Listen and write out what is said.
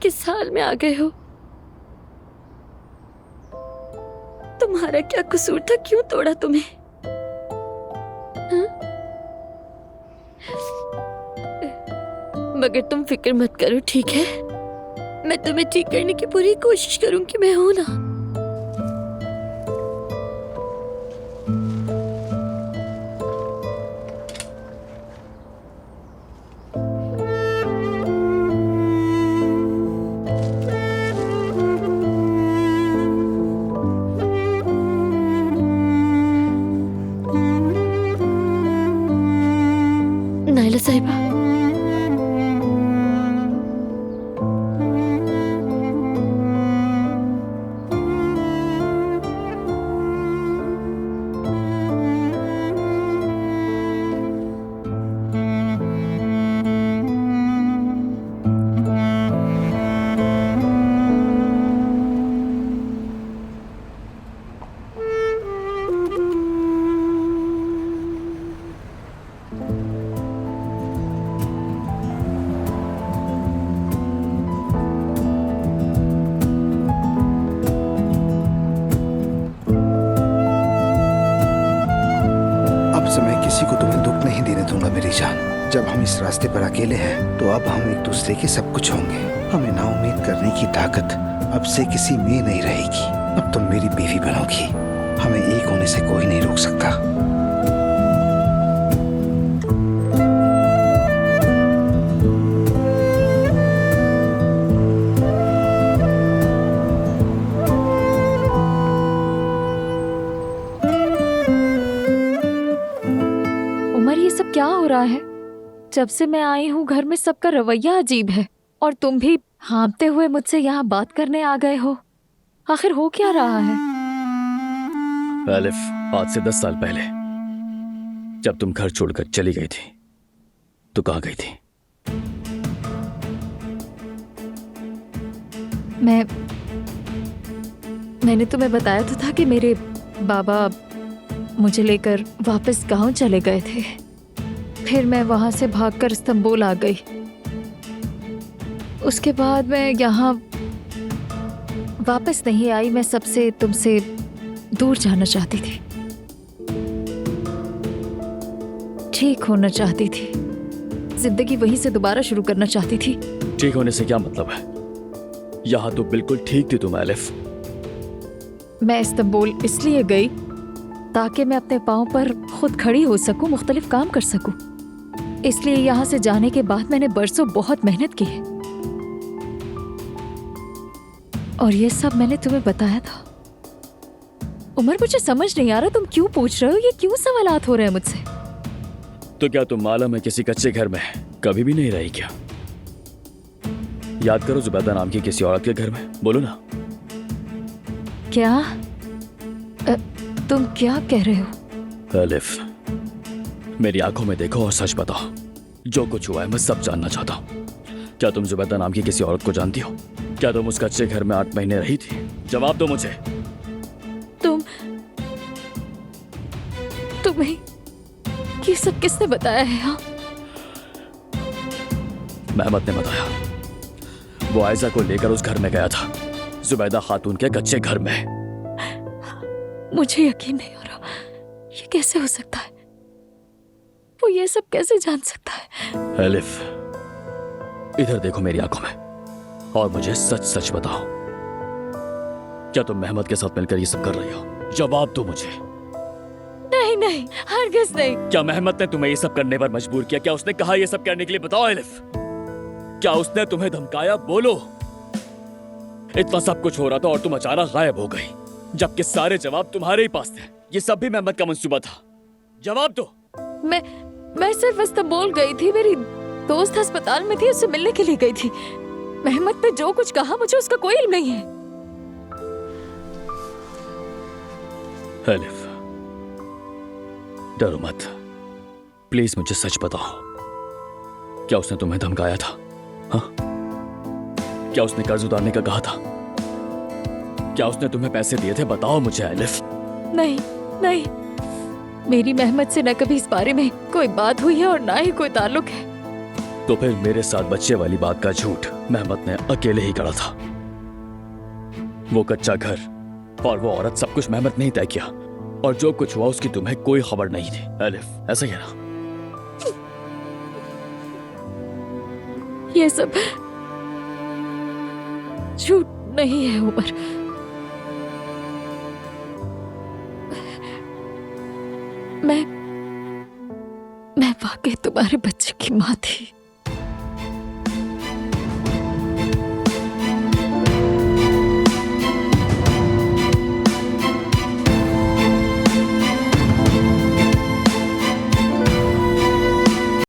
किस हाल में आ गए हो? तुम्हारा क्या कसूर था? क्यों तोड़ा तुम्हें? हाँ? मगर तुम फिक्र मत करो, ठीक है? मैं तुम्हें ठीक करने की पूरी कोशिश करूंगी, मैं हूं ना। नाइला साहिबा, किसी को तुम्हें दुख नहीं देने दूंगा मेरी जान। जब हम इस रास्ते पर अकेले हैं तो अब हम एक दूसरे के सब कुछ होंगे। हमें नाउम्मीद करने की ताकत अब से किसी में नहीं रहेगी। अब तुम मेरी बीवी बनोगी। हमें एक होने से कोई नहीं रोक सकता। क्या हो रहा है? जब से मैं आई हूँ घर में सबका रवैया अजीब है, और तुम भी हाँफते हुए मुझसे यहाँ बात करने आ गए हो। आखिर हो क्या रहा है? आलिफ, आज से 10 साल पहले जब तुम घर छोड़कर चली गई थी तो कहाँ गई थी? मैंने तुम्हें बताया तो था कि मेरे बाबा मुझे लेकर वापस गांव चले गए थे। फिर मैं वहां से भागकर इस्तांबुल आ गई। उसके बाद मैं यहाँ वापस नहीं आई। मैं सबसे, तुमसे दूर जाना चाहती थी, ठीक होना चाहती थी, जिंदगी वहीं से दोबारा शुरू करना चाहती थी। ठीक होने से क्या मतलब है? यहाँ तो बिल्कुल ठीक थी तुम आलिफ। मैं इस्तांबुल इसलिए गई ताकि मैं अपने पाँव पर खुद खड़ी हो सकूं, मुख्तलिफ काम कर सकूं। इसलिए यहाँ से जाने के बाद मैंने बरसों बहुत मेहनत की है, और ये सब मैंने तुम्हें बताया था। उमर, मुझे समझ नहीं आ रहा तुम क्यों पूछ रहे हो? ये क्यों सवालात हो रहे हैं मुझसे? तो क्या तुम माला में किसी कच्चे घर में कभी भी नहीं रही क्या? याद करो जुबैदा नाम की किसी औरत के घर में। बोलो ना। क्या तुम क्या कह रहे हो? आलिफ, मेरी आंखों में देखो और सच बताओ। जो कुछ हुआ है मैं सब जानना चाहता हूँ। क्या तुम जुबैदा नाम की किसी औरत को जानती हो? क्या तुम उस कच्चे घर में 8 महीने रही थी? जवाब दो मुझे। तुम्हें ये सब किसने बताया है? हाँ, मेहमत ने बताया। वो आयजा को लेकर उस घर में गया था, जुबैदा खातून के कच्चे घर में। मुझे यकीन नहीं हो रहा। ये कैसे हो सकता है? वो ये सब कैसे जान सकता है? आलिफ, इधर देखो मेरी आंखों में और मुझे सच सच बताओ। क्या तुम मेहमत के साथ मिलकर ये सब कर रही हो? जवाब दो मुझे। नहीं नहीं, हरगिज़ नहीं। क्या मेहमत ने तुम्हें ये सब करने पर मजबूर किया? क्या उसने कहा ये सब करने के लिए? बताओ आलिफ, क्या उसने तुम्हें धमकाया? बोलो। इतना सब कुछ हो रहा था और तुम अचानक गायब हो गई, जबकि सारे जवाब तुम्हारे ही पास थे। ये सब भी मेहमत का मंसूबा था। जवाब दो। मैं सिर्फ इस्तांबुल गई थी। मेरी दोस्त अस्पताल में थी, उससे मिलने के लिए गई थी। मेहमत ने जो कुछ कहा मुझे उसका कोई इल्म नहीं है। आलिफ, डरो मत, प्लीज मुझे सच बताओ। क्या उसने तुम्हें धमकाया था? हाँ? क्या उसने कर्ज उतारने का कहा था? क्या उसने तुम्हें पैसे दिए थे? बताओ मुझे आलिफ। नहीं, नहीं, मेरी मेहमत से न कभी इस बारे में कोई बात हुई है और ना ही कोई ताल्लुक है। तो फिर मेरे साथ बच्चे वाली बात का झूठ मेहमत ने अकेले ही गढ़ा था। वो कच्चा घर और वो औरत, सब कुछ मेहमत ने ही तय किया, और जो कुछ हुआ उसकी तुम्हें कोई खबर नहीं थी। एलिफ, ऐसा ही है ना? ये सब झूठ नहीं है उमर। मैं वाकई तुम्हारे बच्चे की माँ थी।